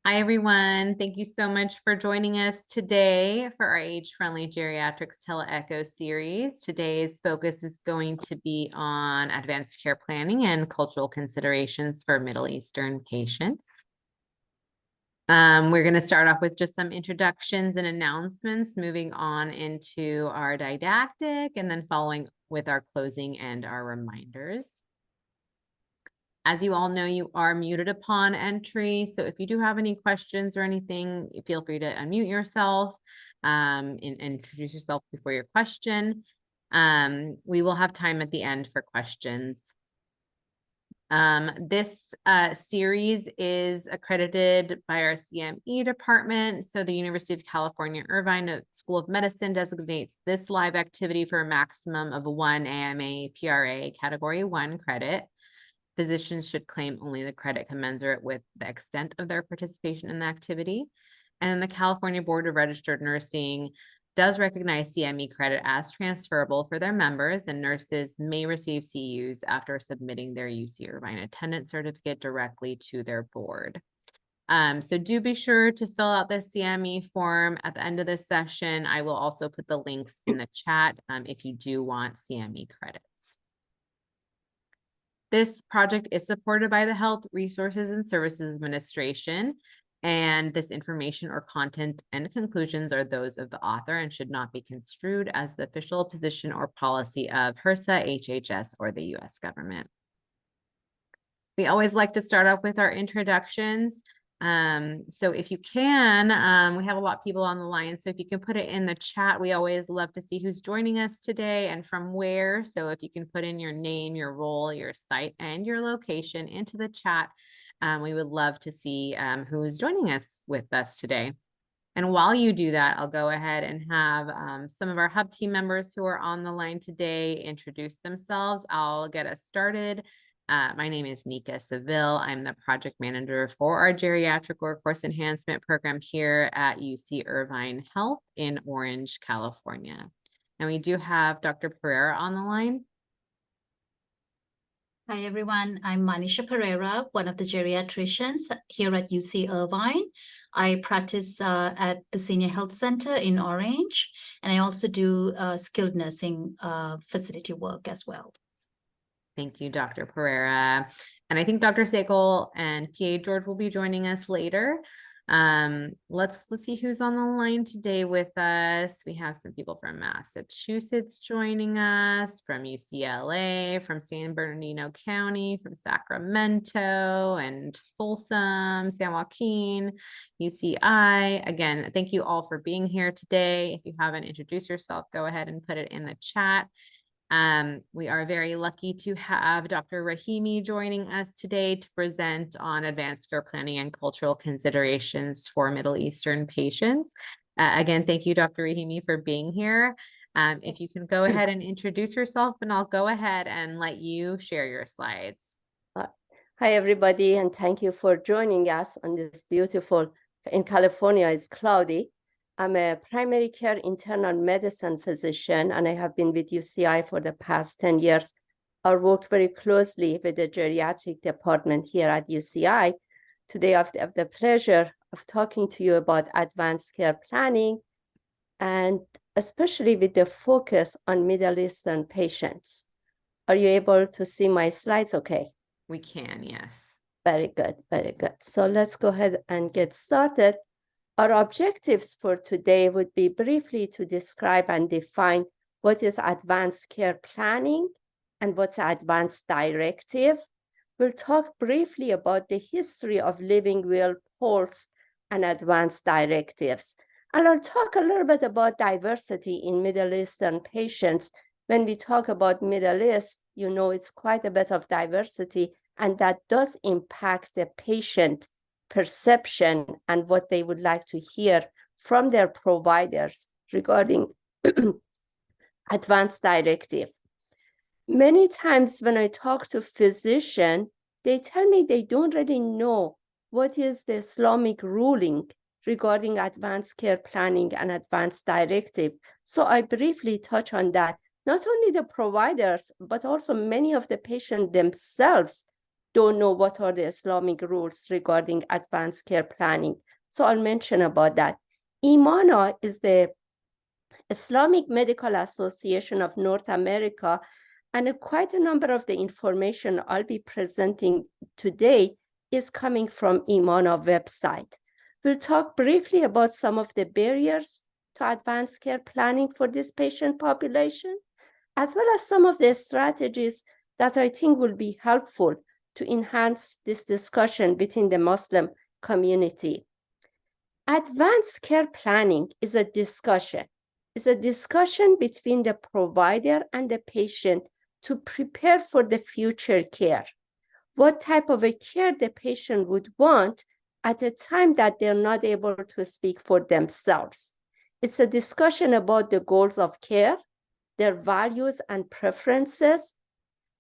Hi, everyone. Thank you so much for joining us today for our Age-Friendly Geriatrics Tele-Echo series. Today's focus is going to be on advanced care planning and cultural considerations for Middle Eastern patients. We're going to start off with just some introductions and announcements, moving on into our didactic, and then following with our closing and our reminders. As you all know, you are muted upon entry. So if you do have any questions or anything, feel free to unmute yourself and introduce yourself before your question. We will have time at the end for questions. This series is accredited by our CME department. So the University of California, Irvine School of Medicine designates this live activity for a maximum of 1 AMA PRA Category 1 credit. Physicians should claim only the credit commensurate with the extent of their participation in the activity. And the California Board of Registered Nursing does recognize CME credit as transferable for their members, and nurses may receive CEUs after submitting their UC Irvine attendance certificate directly to their board. So do be sure to fill out the CME form at the end of this session. I will also put the links in the chat if you do want CME credits. This project is supported by the Health Resources and Services Administration, and this information or content and conclusions are those of the author and should not be construed as the official position or policy of HRSA, HHS, or the U.S. government. We always like to start off with our introductions. So if you can, we have a lot of people on the line. So if you can put it in the chat, we always love to see who's joining us today and from where. So if you can put in your name, your role, your site, and your location into the chat, we would love to see who's joining us with us today. And while you do that, I'll go ahead and have some of our hub team members who are on the line today introduce themselves. I'll get us started. My name is Nika Seville. I'm the project manager for our geriatric workforce enhancement program here at UC Irvine Health in Orange, California. And we do have Dr. Pereira on the line. Hi, everyone. I'm Manisha Pereira, one of the geriatricians here at UC Irvine. I practice at the Senior Health Center in Orange, and I also do skilled nursing facility work as well. Thank you, Dr. Pereira. And I think Dr. Sakel and PA George will be joining us later. Let's see who's on the line today with us. We have some people from Massachusetts joining us, from UCLA, from San Bernardino County, from Sacramento and Folsom, San Joaquin, UCI. Again, thank you all for being here today. If you haven't introduced yourself, go ahead and put it in the chat. We are very lucky to have Dr. Rahimi joining us today to present on advanced care planning and cultural considerations for Middle Eastern patients. Again, thank you, Dr. Rahimi, for being here. If you can go ahead and introduce yourself, and I'll go ahead and let you share your slides. Hi, everybody, and thank you for joining us on this beautiful, in California, it's cloudy. I'm a primary care internal medicine physician, and I have been with UCI for the past 10 years. I work very closely with the geriatric department here at UCI. Today, I have the pleasure of talking to you about advanced care planning, and especially with the focus on Middle Eastern patients. Are you able to see my slides okay? We can, yes. Very good, very good. So let's go ahead and get started. Our objectives for today would be briefly to describe and define what is advanced care planning and what's advanced directive. We'll talk briefly about the history of living will, pulse, and advanced directives. And I'll talk a little bit about diversity in Middle Eastern patients. When we talk about Middle East, you know it's quite a bit of diversity, and that does impact the patient perception and what they would like to hear from their providers regarding advanced directive. Many times when I talk to physicians, they tell me they don't really know what is the Islamic ruling regarding advanced care planning and advanced directive. So I briefly touch on that. Not only the providers, but also many of the patients themselves don't know what are the Islamic rules regarding advanced care planning. So I'll mention about that. IMANA is the Islamic Medical Association of North America, and quite a number of the information I'll be presenting today is coming from IMANA website. We'll talk briefly about some of the barriers to advanced care planning for this patient population, as well as some of the strategies that I think will be helpful to enhance this discussion within the Muslim community. Advanced care planning is a discussion. It's a discussion between the provider and the patient to prepare for the future care. What type of a care the patient would want at a time that they're not able to speak for themselves. It's a discussion about the goals of care, their values and preferences,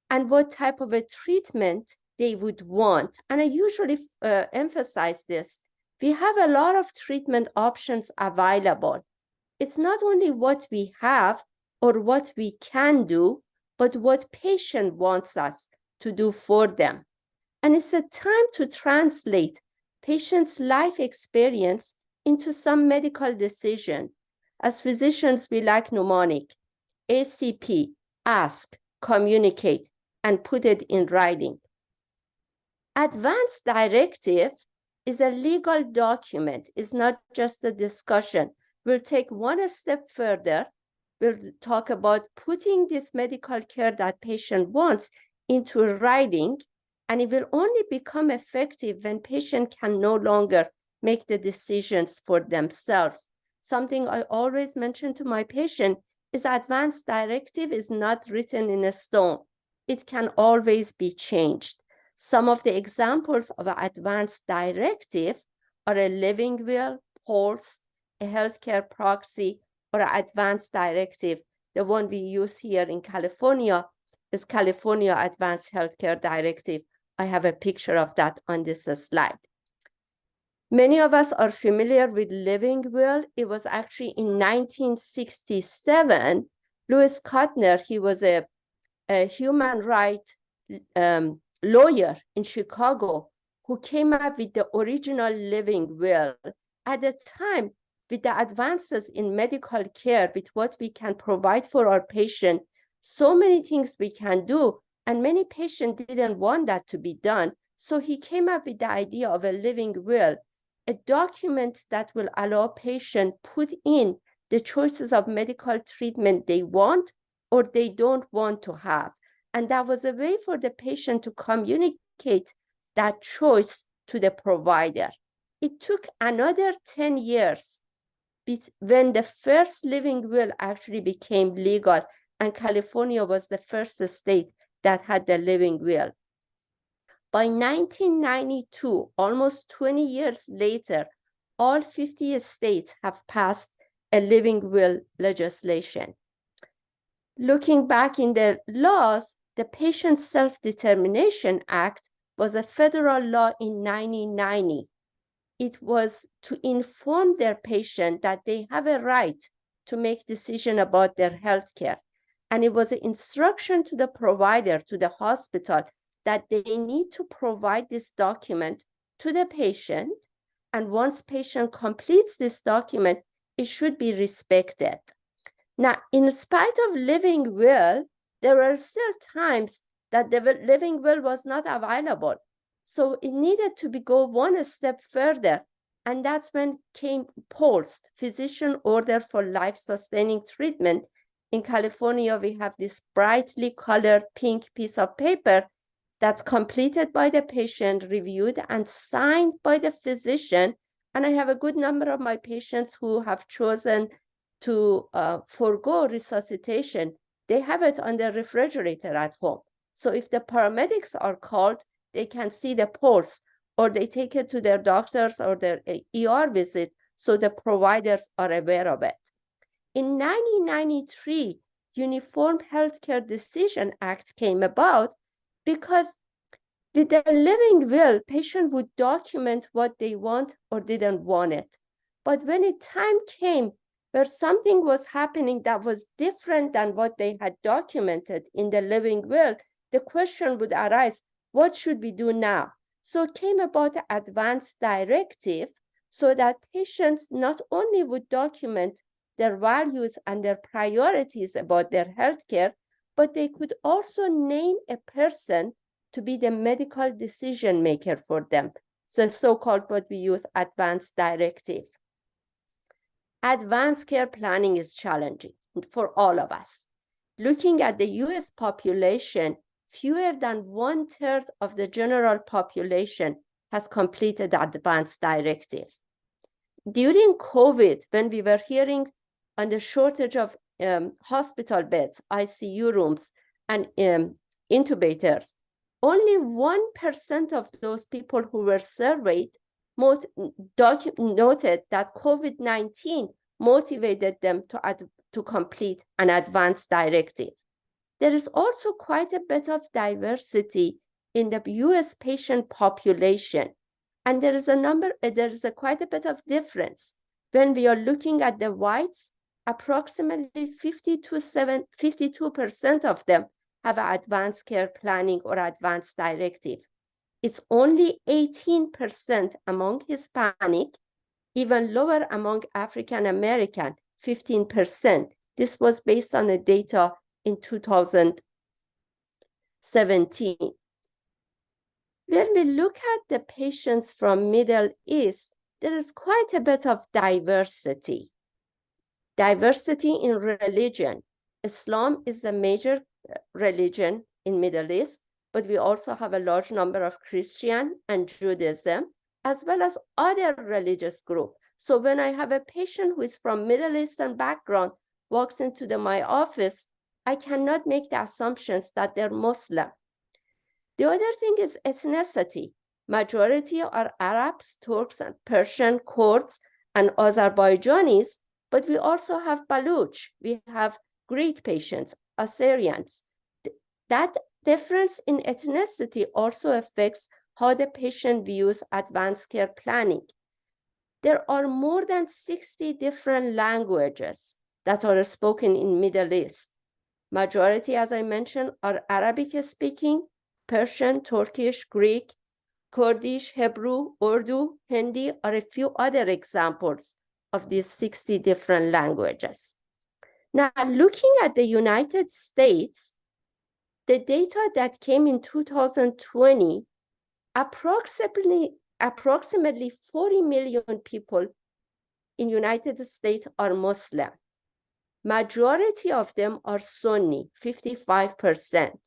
and what type of a treatment they would want. And I usually emphasize this. We have a lot of treatment options available. It's not only what we have or what we can do, but what patient wants us to do for them. And it's a time to translate patient's life experience into some medical decision. As physicians, we like mnemonic, ACP, ask, communicate, and put it in writing. Advance directive is a legal document. It's not just a discussion. We'll take one step further. We'll talk about putting this medical care that patient wants into writing, and it will only become effective when patient can no longer make the decisions for themselves. Something I always mention to my patient is advance directive is not written in a stone. It can always be changed. Some of the examples of an advance directive are a living will, POLST, a healthcare proxy, or an advance directive. The one we use here in California is California Advanced Healthcare Directive. I have a picture of that on this slide. Many of us are familiar with living will. It was actually in 1967, Louis Kuttner, he was a human rights lawyer in Chicago who came up with the original living will. At the time, with the advances in medical care, with what we can provide for our patient, so many things we can do, and many patients didn't want that to be done. So he came up with the idea of a living will, a document that will allow patients put in the choices of medical treatment they want or they don't want to have. And that was a way for the patient to communicate that choice to the provider. It took another 10 years when the first living will actually became legal, and California was the first state that had the living will. By 1992, almost 20 years later, all 50 states have passed a living will legislation. Looking back in the laws, the Patient Self-Determination Act was a federal law in 1990. It was to inform their patient that they have a right to make decision about their health care. And it was an instruction to the provider, to the hospital, that they need to provide this document to the patient. And once patient completes this document, it should be respected. Now, in spite of living will, there were still times that the living will was not available. So it needed to go one step further. And that's when came POLST, Physician Order for Life-Sustaining Treatment. In California, we have this brightly colored pink piece of paper that's completed by the patient, reviewed and signed by the physician. And I have a good number of my patients who have chosen to forego resuscitation. They have it on the refrigerator at home. So if the paramedics are called, they can see the pulse, or they take it to their doctors or their ER visit, so the providers are aware of it. In 1993, Uniform Healthcare Decision Act came about because with the living will, patient would document what they want or didn't want it. But when a time came where something was happening that was different than what they had documented in the living will, the question would arise, What should we do now? So it came about the advance directive so that patients not only would document their values and their priorities about their healthcare, but they could also name a person to be the medical decision maker for them. So so-called what we use advanced directive. Advanced care planning is challenging for all of us. Looking at the US population, fewer than 1/3 of the general population has completed the advanced directive. During COVID, when we were hearing on the shortage of hospital beds, ICU rooms, and intubators, only 1% of those people who were surveyed noted that COVID-19 motivated them to complete an advanced directive. There is also quite a bit of diversity in the US patient population. And there is quite a bit of difference. When we are looking at the whites, approximately 52% of them have an advanced care planning or advanced directive. It's only 18% among Hispanic, even lower among African American, 15%. This was based on the data in 2017. When we look at the patients from Middle East, there is quite a bit of diversity. Diversity in religion. Islam is the major religion in Middle East, but we also have a large number of Christian and Judaism, as well as other religious groups. So when I have a patient who is from Middle Eastern background, walks into my office, I cannot make the assumptions that they're Muslim. The other thing is ethnicity. Majority are Arabs, Turks, and Persian, Kurds, and Azerbaijanis, but we also have Baluch, we have Greek patients, Assyrians. That difference in ethnicity also affects how the patient views advanced care planning. There are more than 60 different languages that are spoken in Middle East. Majority, as I mentioned, are Arabic speaking, Persian, Turkish, Greek, Kurdish, Hebrew, Urdu, Hindi are a few other examples of these 60 different languages. Now, looking at the United States, the data that came in 2020, approximately 40 million people in United States are Muslim. Majority of them are Sunni, 55%.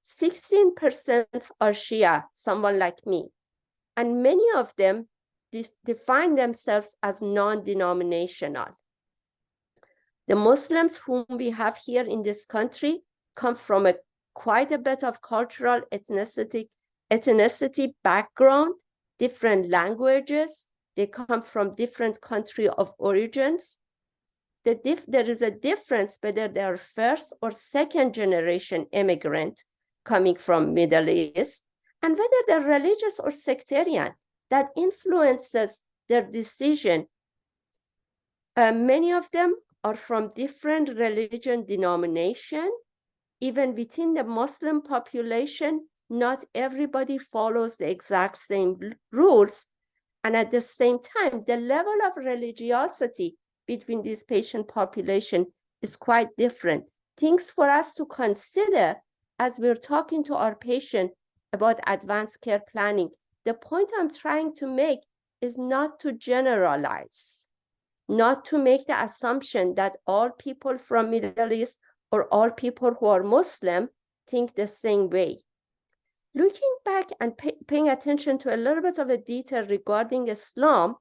16% are Shia, someone like me. And many of them define themselves as non-denominational. The Muslims whom we have here in this country come from quite a bit of cultural ethnicity background, different languages. They come from different country of origins. There is a difference whether they are first or second generation immigrant coming from Middle East, and whether they're religious or sectarian, that influences their decision. Many of them are from different religion denomination. Even within the Muslim population, not everybody follows the exact same rules. And at the same time, the level of religiosity between this patient population is quite different. Things for us to consider as we're talking to our patient about advanced care planning. The point I'm trying to make is not to generalize, not to make the assumption that all people from Middle East or all people who are Muslim think the same way. Looking back and paying attention to a little bit of a detail regarding Islam,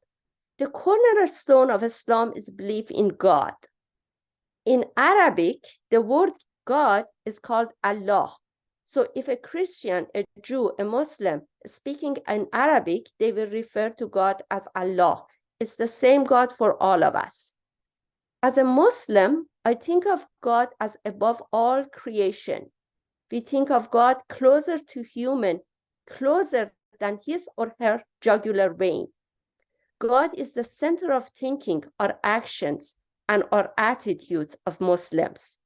the cornerstone of Islam is belief in God. In Arabic, the word God is called Allah. So if a Christian, a Jew, a Muslim speaking in Arabic, they will refer to God as Allah. It's the same God for all of us. As a Muslim, I think of God as above all creation. We think of God closer to human, closer than his or her jugular vein. God is the center of thinking, our actions, and our attitudes of Muslims.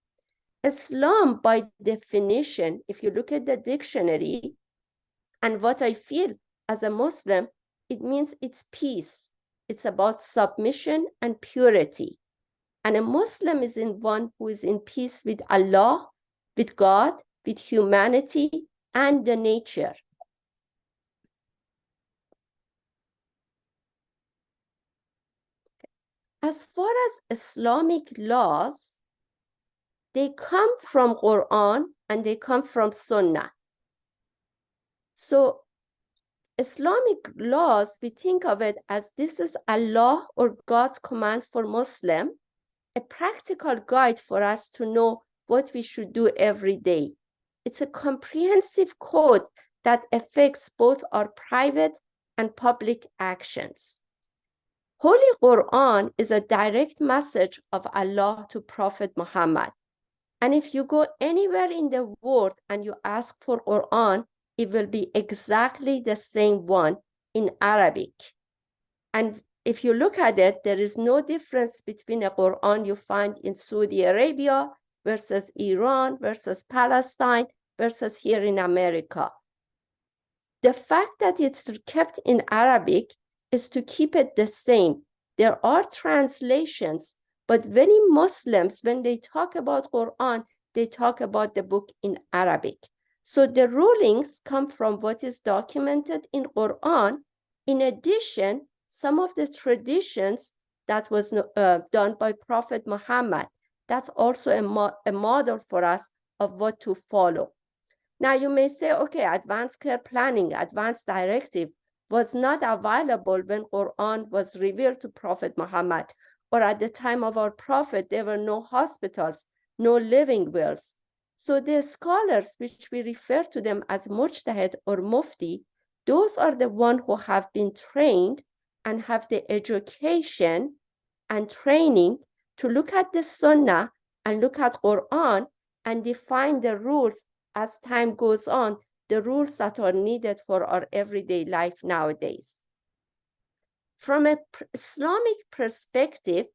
Islam, by definition, if you look at the dictionary, And what I feel as a Muslim, it means it's peace. It's about submission and purity. And a Muslim is in one who is in peace with Allah, with God, with humanity, and the nature. As far as Islamic laws, they come from Quran and they come from Sunnah. So Islamic laws, we think of it as this is Allah or God's command for Muslim, a practical guide for us to know what we should do every day. It's a comprehensive code that affects both our private and public actions. Holy Quran is a direct message of Allah to Prophet Muhammad. And if you go anywhere in the world and you ask for Quran, it will be exactly the same one in Arabic. And if you look at it, there is no difference between a Quran you find in Saudi Arabia versus Iran versus Palestine versus here in America. The fact that it's kept in Arabic is to keep it the same. There are translations, but many Muslims, when they talk about Quran, they talk about the book in Arabic. So the rulings come from what is documented in Quran. In addition, some of the traditions that was done by Prophet Muhammad, that's also a model for us of what to follow. Now you may say, okay, advanced care planning, advanced directive was not available when Quran was revealed to Prophet Muhammad, or at the time of our Prophet, there were no hospitals, no living wills. So the scholars, which we refer to them as mujtahid or mufti, those are the ones who have been trained and have the education and training to look at the Sunnah and look at Quran and define the rules as time goes on, the rules that are needed for our everyday life nowadays. From an Islamic perspective,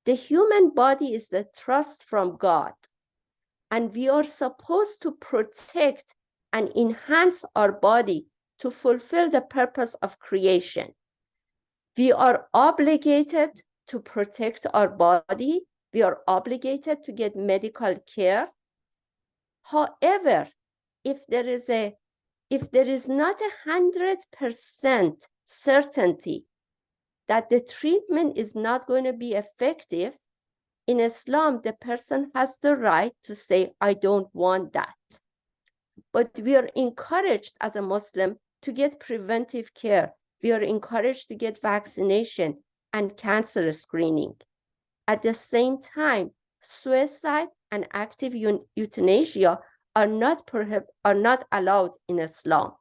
the human body is the trust from God, and we are supposed to protect and enhance our body to fulfill the purpose of creation. We are obligated to protect our body. We are obligated to get medical care. However, if there is not 100% certainty that the treatment is not going to be effective, in Islam, the person has the right to say, I don't want that. But we are encouraged as a Muslim to get preventive care. We are encouraged to get vaccination and cancer screening. At the same time, suicide and active euthanasia are not allowed in Islam.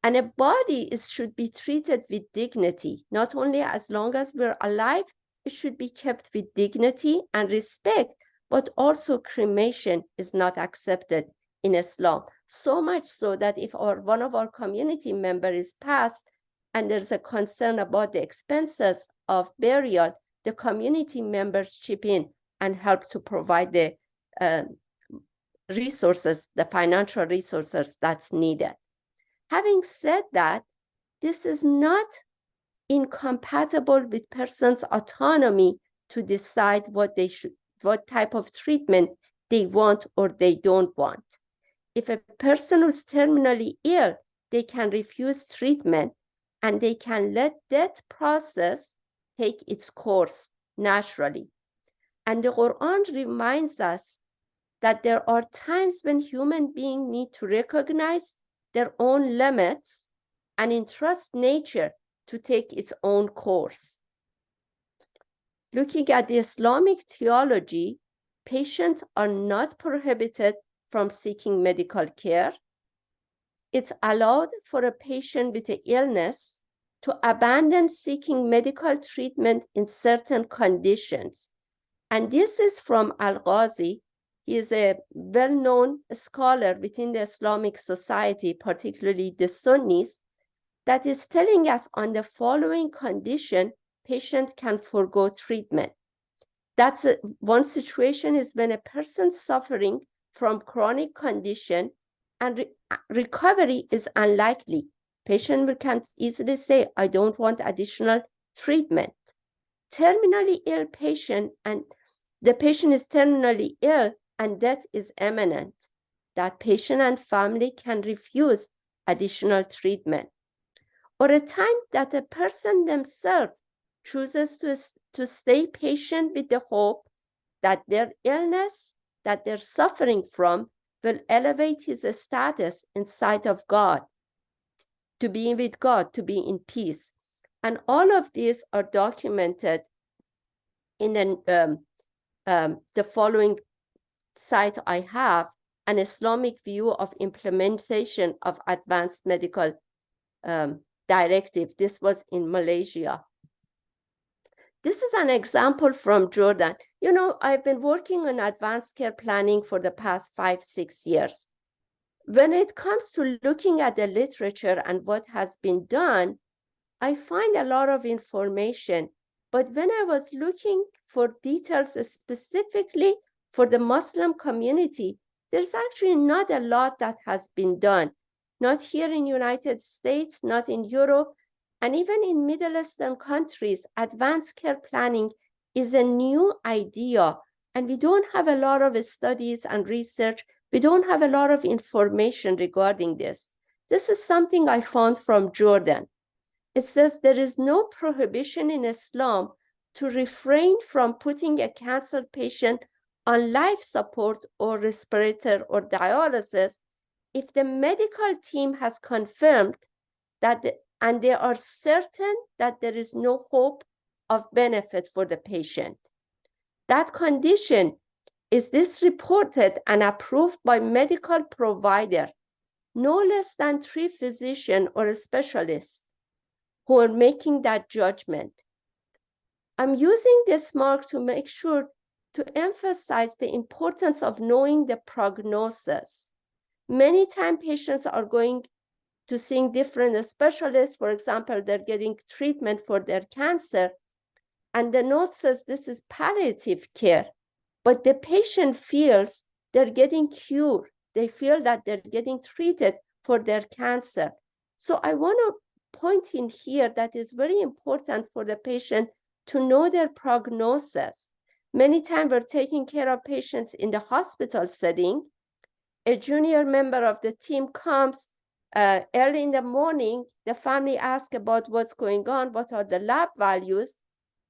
And a body should be treated with dignity, not only as long as we're alive, it should be kept with dignity and respect, but also cremation is not accepted in Islam. So much so that if one of our community members is passed and there's a concern about the expenses of burial, the community members chip in and help to provide the resources, the financial resources that's needed. Having said that, this is not incompatible with person's autonomy to decide what type of treatment they want or they don't want. If a person who's terminally ill, they can refuse treatment and they can let that process take its course naturally. And the Quran reminds us that there are times when human beings need to recognize their own limits and entrust nature to take its own course. Looking at the Islamic theology, patients are not prohibited from seeking medical care. It's allowed for a patient with an illness to abandon seeking medical treatment in certain conditions. And this is from Al-Ghazi. He is a well-known scholar within the Islamic society, particularly the Sunnis, that is telling us on the following condition, patient can forego treatment. One situation is when a person suffering from chronic condition and recovery is unlikely. Patient can easily say, I don't want additional treatment. Terminally ill patient, and the patient is terminally ill and death is imminent. That patient and family can refuse additional treatment. Or a time that a person themselves chooses to stay patient with the hope that their illness that they're suffering from will elevate his status in sight of God, to be with God, to be in peace. And all of these are documented in the following site I have, an Islamic view of implementation of advanced medical directive. This was in Malaysia. This is an example from Jordan. You know, I've been working on advanced care planning for the past 5-6 years. When it comes to looking at the literature and what has been done, I find a lot of information. But when I was looking for details specifically for the Muslim community, there's actually not a lot that has been done. Not here in the United States, not in Europe, and even in Middle Eastern countries, advanced care planning is a new idea. And we don't have a lot of studies and research. We don't have a lot of information regarding this. This is something I found from Jordan. It says there is no prohibition in Islam to refrain from putting a cancer patient on life support or respirator or dialysis if the medical team has confirmed that and they are certain that there is no hope of benefit for the patient. That condition is this reported and approved by medical provider, no less than 3 physicians or specialists who are making that judgment. I'm using this mark to make sure to emphasize the importance of knowing the prognosis. Many times patients are going to seeing different specialists. For example, they're getting treatment for their cancer, and the note says this is palliative care, but the patient feels they're getting cured. They feel that they're getting treated for their cancer. So I want to point in here that is very important for the patient to know their prognosis. Many times we're taking care of patients in the hospital setting. A junior member of the team comes early in the morning. The family asks about what's going on, what are the lab values,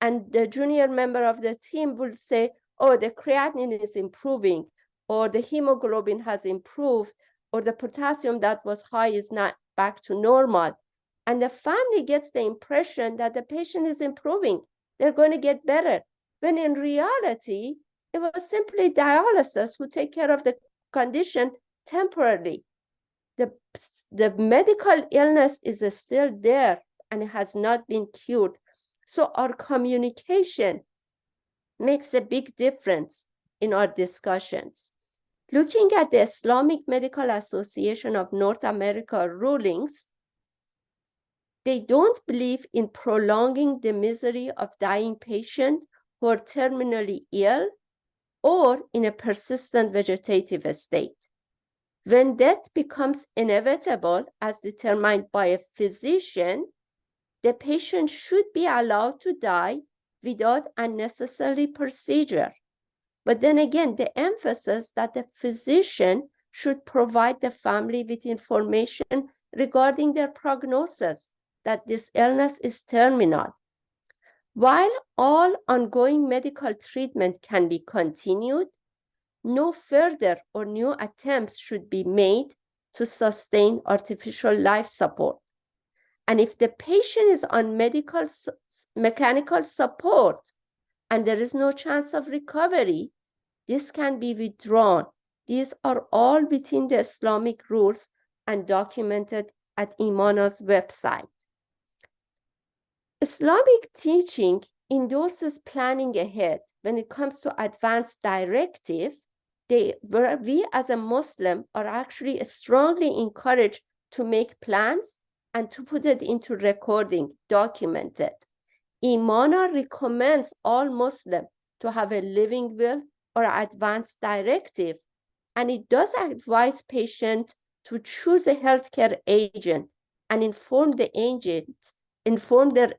and the junior member of the team will say, oh, the creatinine is improving, or the hemoglobin has improved, or the potassium that was high is not back to normal. And the family gets the impression that the patient is improving. They're going to get better. When in reality, it was simply dialysis who take care of the condition temporarily. The medical illness is still there and it has not been cured. So our communication makes a big difference in our discussions. Looking at the Islamic Medical Association of North America rulings, they don't believe in prolonging the misery of dying patients who are terminally ill or in a persistent vegetative state. When death becomes inevitable, as determined by a physician, the patient should be allowed to die without unnecessary procedure. But then again, the emphasis that the physician should provide the family with information regarding their prognosis, that this illness is terminal. While all ongoing medical treatment can be continued, no further or new attempts should be made to sustain artificial life support. And if the patient is on mechanical support and there is no chance of recovery, this can be withdrawn. These are all within the Islamic rules and documented at Imana's website. Islamic teaching endorses planning ahead. When it comes to advanced directive, we as a Muslim are actually strongly encouraged to make plans and to put it into recording, documented. Imana recommends all Muslims to have a living will or advanced directive, and it does advise patients to choose a healthcare agent and inform their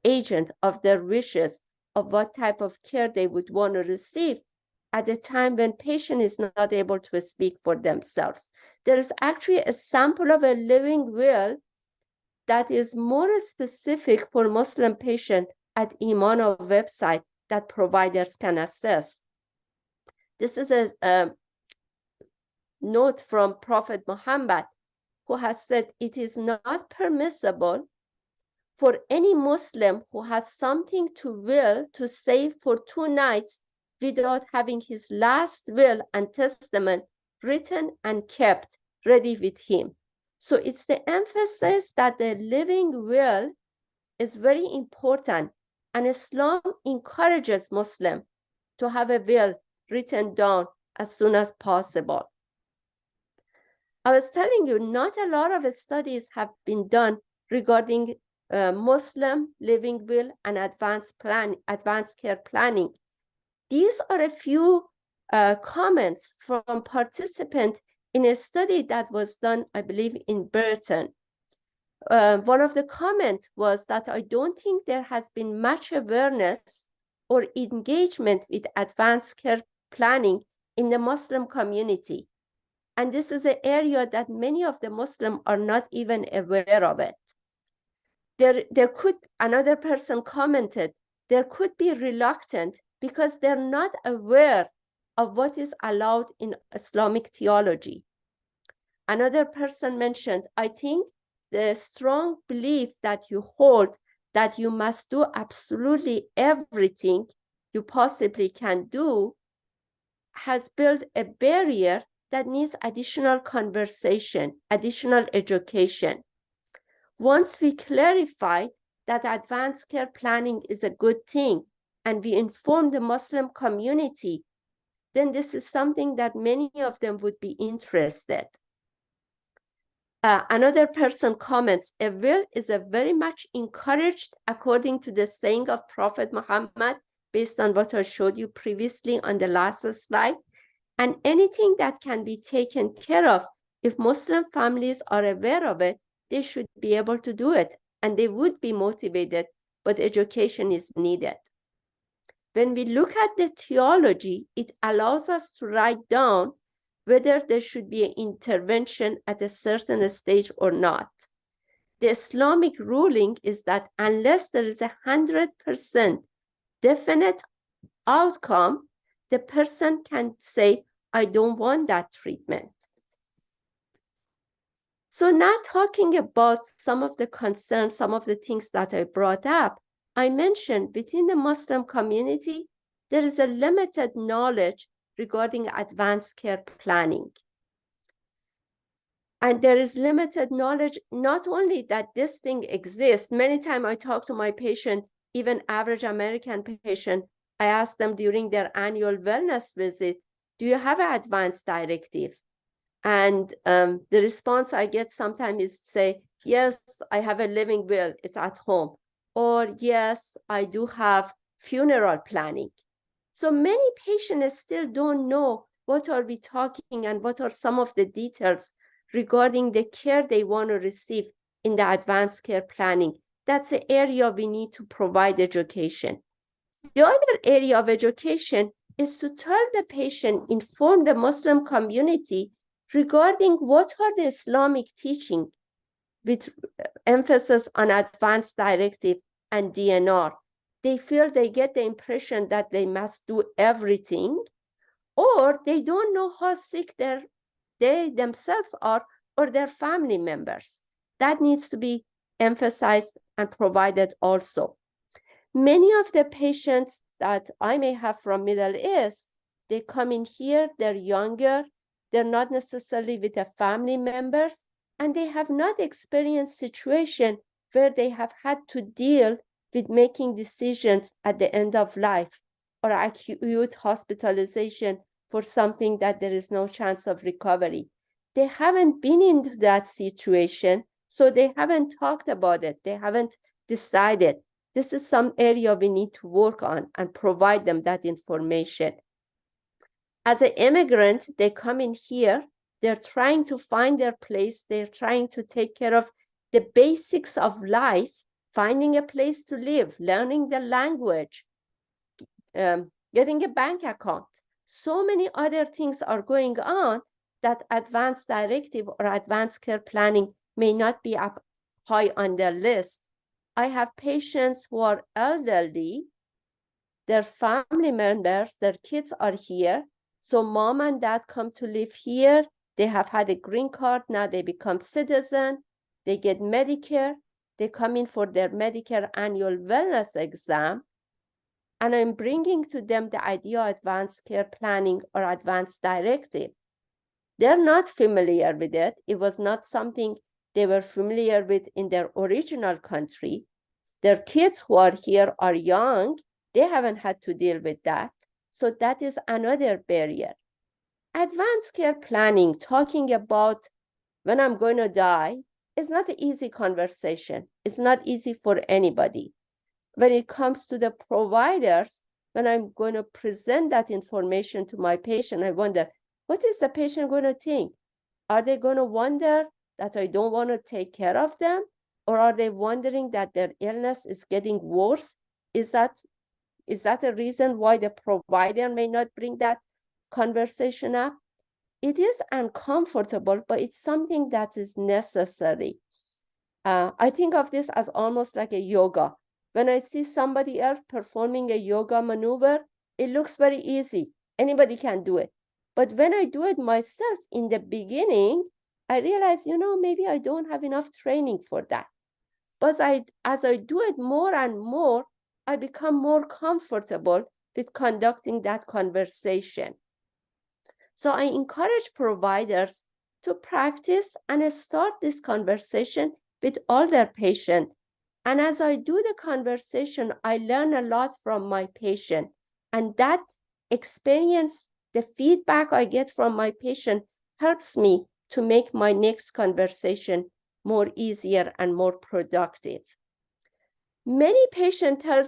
agent of their wishes of what type of care they would want to receive at a time when patient is not able to speak for themselves. There is actually a sample of a living will that is more specific for Muslim patients at Imano website that providers can access. This is a note from Prophet Muhammad, who has said it is not permissible for any Muslim who has something to will to say for 2 nights without having his last will and testament written and kept ready with him. So it's the emphasis that the living will is very important, and Islam encourages Muslims to have a will written down as soon as possible. I was telling you, not a lot of studies have been done regarding Muslim living will and advanced care planning. These are a few comments from participants in a study that was done, I believe, in Britain. One of the comments was that I don't think there has been much awareness or engagement with advanced care planning in the Muslim community. And this is an area that many of the Muslims are not even aware of it. Another person commented, there could be reluctant because they're not aware of what is allowed in Islamic theology. Another person mentioned, I think the strong belief that you hold that you must do absolutely everything you possibly can do has built a barrier that needs additional conversation, additional education. Once we clarify that advanced care planning is a good thing and we inform the Muslim community, then this is something that many of them would be interested. Another person comments, a will is a very much encouraged according to the saying of Prophet Muhammad, based on what I showed you previously on the last slide. And anything that can be taken care of, if Muslim families are aware of it, they should be able to do it, and they would be motivated, but education is needed. When we look at the theology, it allows us to write down whether there should be an intervention at a certain stage or not. The Islamic ruling is that unless there is 100% definite outcome, the person can say, I don't want that treatment. So now talking about some of the concerns, some of the things that I brought up, I mentioned within the Muslim community, there is a limited knowledge regarding advanced care planning. And there is limited knowledge, not only that this thing exists. Many times I talk to my patient, even average American patient, I ask them during their annual wellness visit, do you have an advanced directive? And the response I get sometimes is say, yes, I have a living will, it's at home. Or yes, I do have funeral planning. So many patients still don't know what are we talking and what are some of the details regarding the care they want to receive in the advanced care planning. That's the area we need to provide education. The other area of education is to tell the patient, inform the Muslim community regarding what are the Islamic teaching with emphasis on advanced directive and DNR. They feel they get the impression that they must do everything, or they don't know how sick they themselves are or their family members. That needs to be emphasized and provided also. Many of the patients that I may have from Middle East, they come in here, they're younger, they're not necessarily with their family members, and they have not experienced situation where they have had to deal with making decisions at the end of life or acute hospitalization for something that there is no chance of recovery. They haven't been into that situation, so they haven't talked about it. They haven't decided. This is some area we need to work on and provide them that information. As an immigrant, they come in here, They're trying to find their place. They're trying to take care of the basics of life, finding a place to live, learning the language, getting a bank account. So many other things are going on that advanced directive or advanced care planning may not be up high on their list. I have patients who are elderly, their family members, their kids are here. So mom and dad come to live here. They have had a green card. Now they become citizen. They get Medicare. They come in for their Medicare annual wellness exam. And I'm bringing to them the idea of advanced care planning or advanced directive. They're not familiar with it. It was not something they were familiar with in their original country. Their kids who are here are young. They haven't had to deal with that. So that is another barrier. Advanced care planning, talking about when I'm going to die, is not an easy conversation. It's not easy for anybody. When it comes to the providers, when I'm going to present that information to my patient, I wonder, what is the patient going to think? Are they going to wonder that I don't want to take care of them? Or are they wondering that their illness is getting worse? Is that a reason why the provider may not bring that conversation up? It is uncomfortable, but it's something that is necessary. I think of this as almost like a yoga. When I see somebody else performing a yoga maneuver, it looks very easy. Anybody can do it. But when I do it myself in the beginning, I realize, maybe I don't have enough training for that. But as I do it more and more, I become more comfortable with conducting that conversation. So I encourage providers to practice and start this conversation with all their patients. And as I do the conversation, I learn a lot from my patient. And that experience, the feedback I get from my patient helps me to make my next conversation more easier and more productive. Many patients tell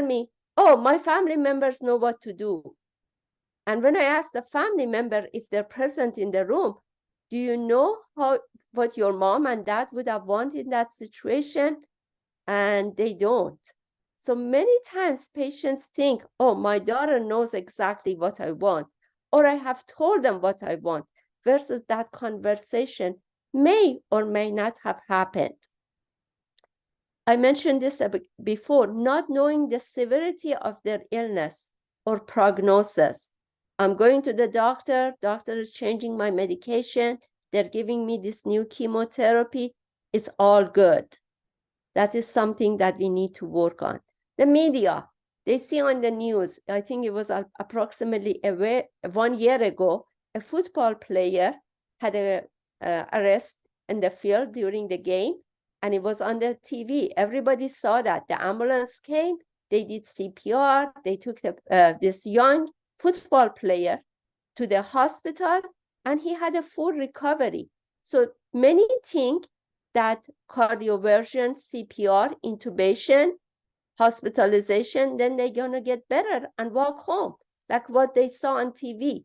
me, oh, my family members know what to do. And when I ask the family member if they're present in the room, do you know what your mom and dad would have wanted in that situation? And they don't. So many times patients think, oh, my daughter knows exactly what I want, or I have told them what I want, versus that conversation may or may not have happened. I mentioned this before, not knowing the severity of their illness or prognosis. I'm going to the doctor is changing my medication, they're giving me this new chemotherapy, it's all good. That is something that we need to work on. The media, they see on the news, I think it was approximately 1 year ago, a football player had an arrest in the field during the game, and it was on the TV. Everybody saw that. The ambulance came, they did CPR, they took this young football player to the hospital, and he had a full recovery. So many think that cardioversion, CPR, intubation, hospitalization, then they're going to get better and walk home, like what they saw on TV.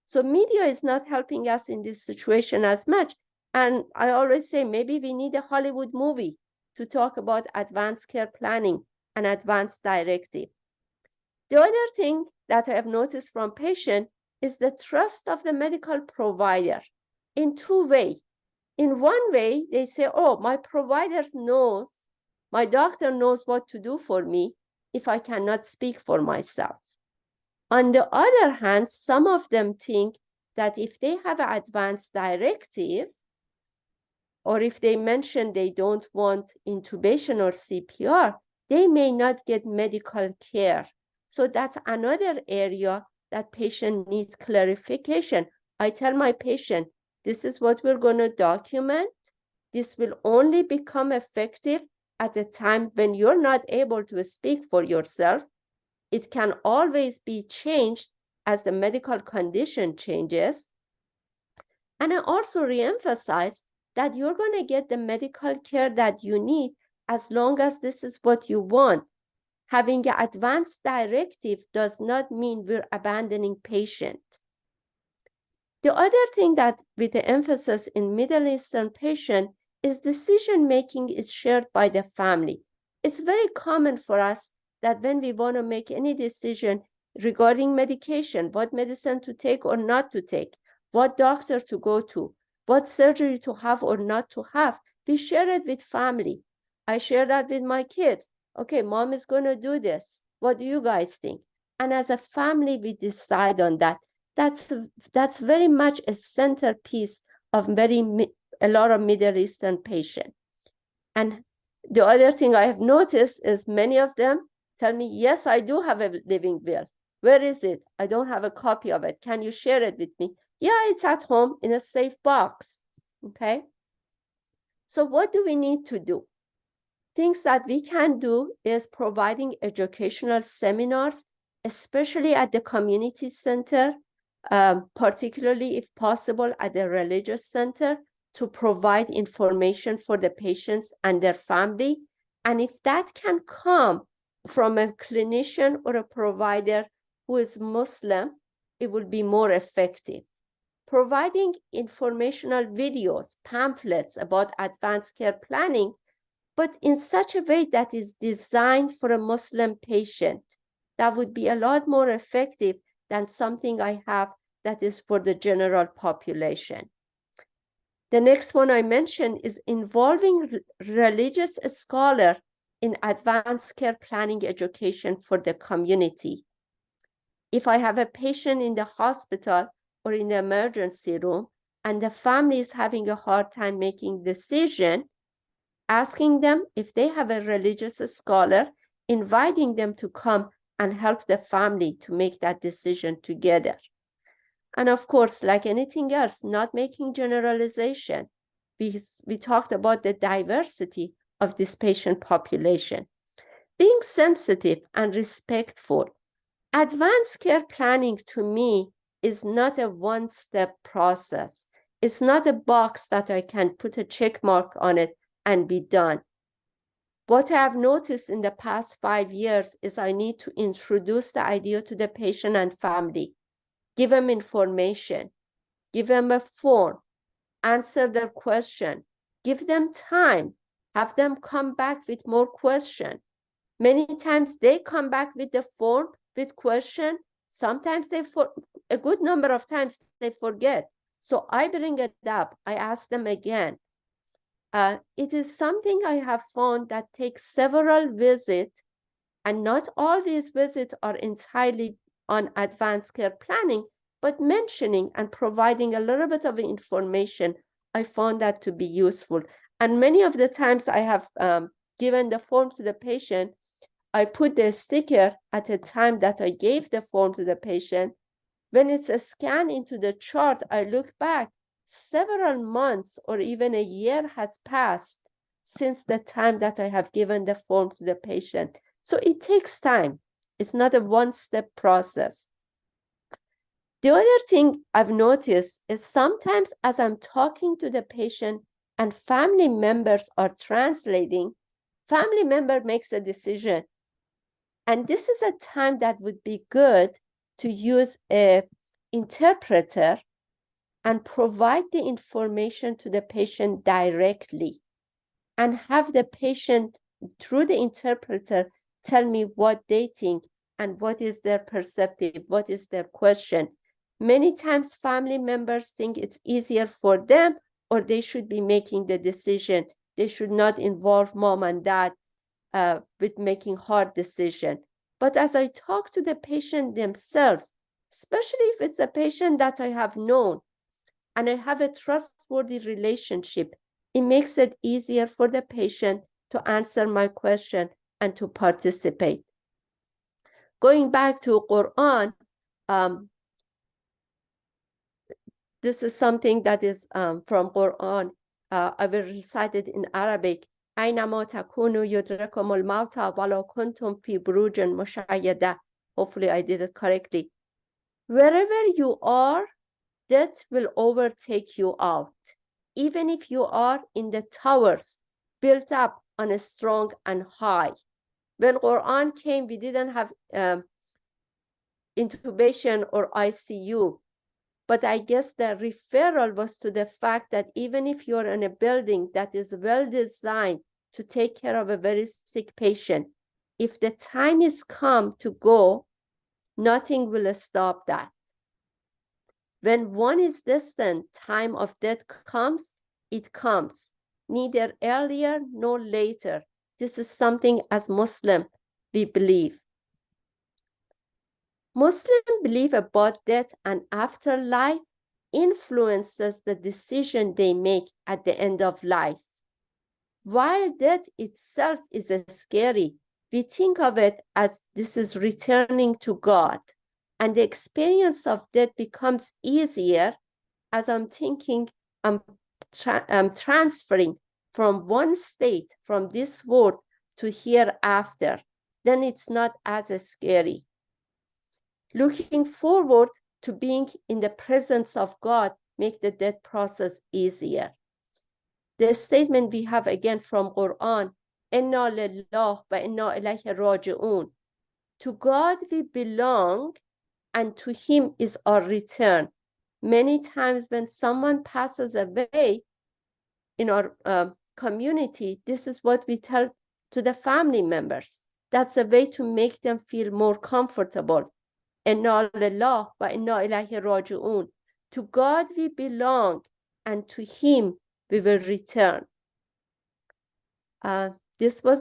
So media is not helping us in this situation as much. And I always say, maybe we need a Hollywood movie to talk about advanced care planning and advanced directive. The other thing that I have noticed from patients is the trust of the medical provider in two ways. In one way, they say, oh, my provider knows, my doctor knows what to do for me if I cannot speak for myself. On the other hand, some of them think that if they have an advanced directive, or if they mention they don't want intubation or CPR, they may not get medical care. So that's another area that patient needs clarification. I tell my patient, this is what we're going to document. This will only become effective at a time when you're not able to speak for yourself. It can always be changed as the medical condition changes. And I also reemphasize that you're going to get the medical care that you need as long as this is what you want. Having an advanced directive does not mean we're abandoning patient. The other thing that with the emphasis in Middle Eastern patient is decision making is shared by the family. It's very common for us that when we want to make any decision regarding medication, what medicine to take or not to take, what doctor to go to, what surgery to have or not to have, we share it with family. I share that with my kids. Okay, mom is going to do this. What do you guys think? And as a family, we decide on that. That's very much a centerpiece of a lot of Middle Eastern patients. And the other thing I have noticed is many of them tell me, yes, I do have a living will. Where is it? I don't have a copy of it. Can you share it with me? Yeah, it's at home in a safe box. Okay. So what do we need to do? Things that we can do is providing educational seminars, especially at the community center, particularly if possible at the religious center, to provide information for the patients and their family. And if that can come from a clinician or a provider who is Muslim, it will be more effective. Providing informational videos, pamphlets about advanced care planning, but in such a way that is designed for a Muslim patient. That would be a lot more effective than something I have that is for the general population. The next one I mentioned is involving religious scholar in advanced care planning education for the community. If I have a patient in the hospital or in the emergency room and the family is having a hard time making decision, asking them if they have a religious scholar, inviting them to come and help the family to make that decision together. And of course, like anything else, not making generalization. We talked about the diversity of this patient population. Being sensitive and respectful. Advanced care planning to me is not a one-step process. It's not a box that I can put a check mark on it and be done. What I have noticed in the past 5 years is I need to introduce the idea to the patient and family, give them information, give them a form, answer their question, give them time, have them come back with more questions. Many times they come back with the form, with question. Sometimes a good number of times they forget. So I bring it up, I ask them again. It is something I have found that takes several visits, and not all these visits are entirely on advanced care planning, but mentioning and providing a little bit of information, I found that to be useful. And many of the times I have given the form to the patient, I put the sticker at the time that I gave the form to the patient. When it's a scan into the chart, I look back, several months or even a year has passed since the time that I have given the form to the patient. So it takes time. It's not a one-step process. The other thing I've noticed is sometimes as I'm talking to the patient and family members are translating, family member makes a decision. And this is a time that would be good to use an interpreter and provide the information to the patient directly and have the patient, through the interpreter, tell me what they think and what is their perspective, what is their question. Many times family members think it's easier for them or they should be making the decision. They should not involve mom and dad with making hard decisions. But as I talk to the patient themselves, especially if it's a patient that I have known and I have a trustworthy relationship, it makes it easier for the patient to answer my question and to participate. Going back to Quran, this is something that is from Quran. I will recite it in Arabic. أينما تكونوا يدرككم الموت ولو كنتم في بروج مشيدة. Hopefully I did it correctly. Wherever you are, death will overtake you out, even if you are in the towers built up on a strong and high. When Quran came, we didn't have intubation or ICU. But I guess the referral was to the fact that even if you're in a building that is well designed to take care of a very sick patient, if the time is come to go, nothing will stop that. When one is distant, time of death comes, it comes, neither earlier nor later. This is something as Muslim we believe. Muslim belief about death and afterlife influences the decision they make at the end of life. While death itself is scary, we think of it as this is returning to God, and the experience of death becomes easier as I'm thinking I'm transferring from one state, from this world to hereafter. Then it's not as scary. Looking forward to being in the presence of God make the death process easier. The statement we have again from Quran, Inna lillah wa inna ilayhi raji'un. To God we belong and to Him is our return. Many times when someone passes away in our community, this is what we tell to the family members. That's a way to make them feel more comfortable. Inna lillah wa inna ilayhi raji'un. To God we belong and to Him we will return. This was my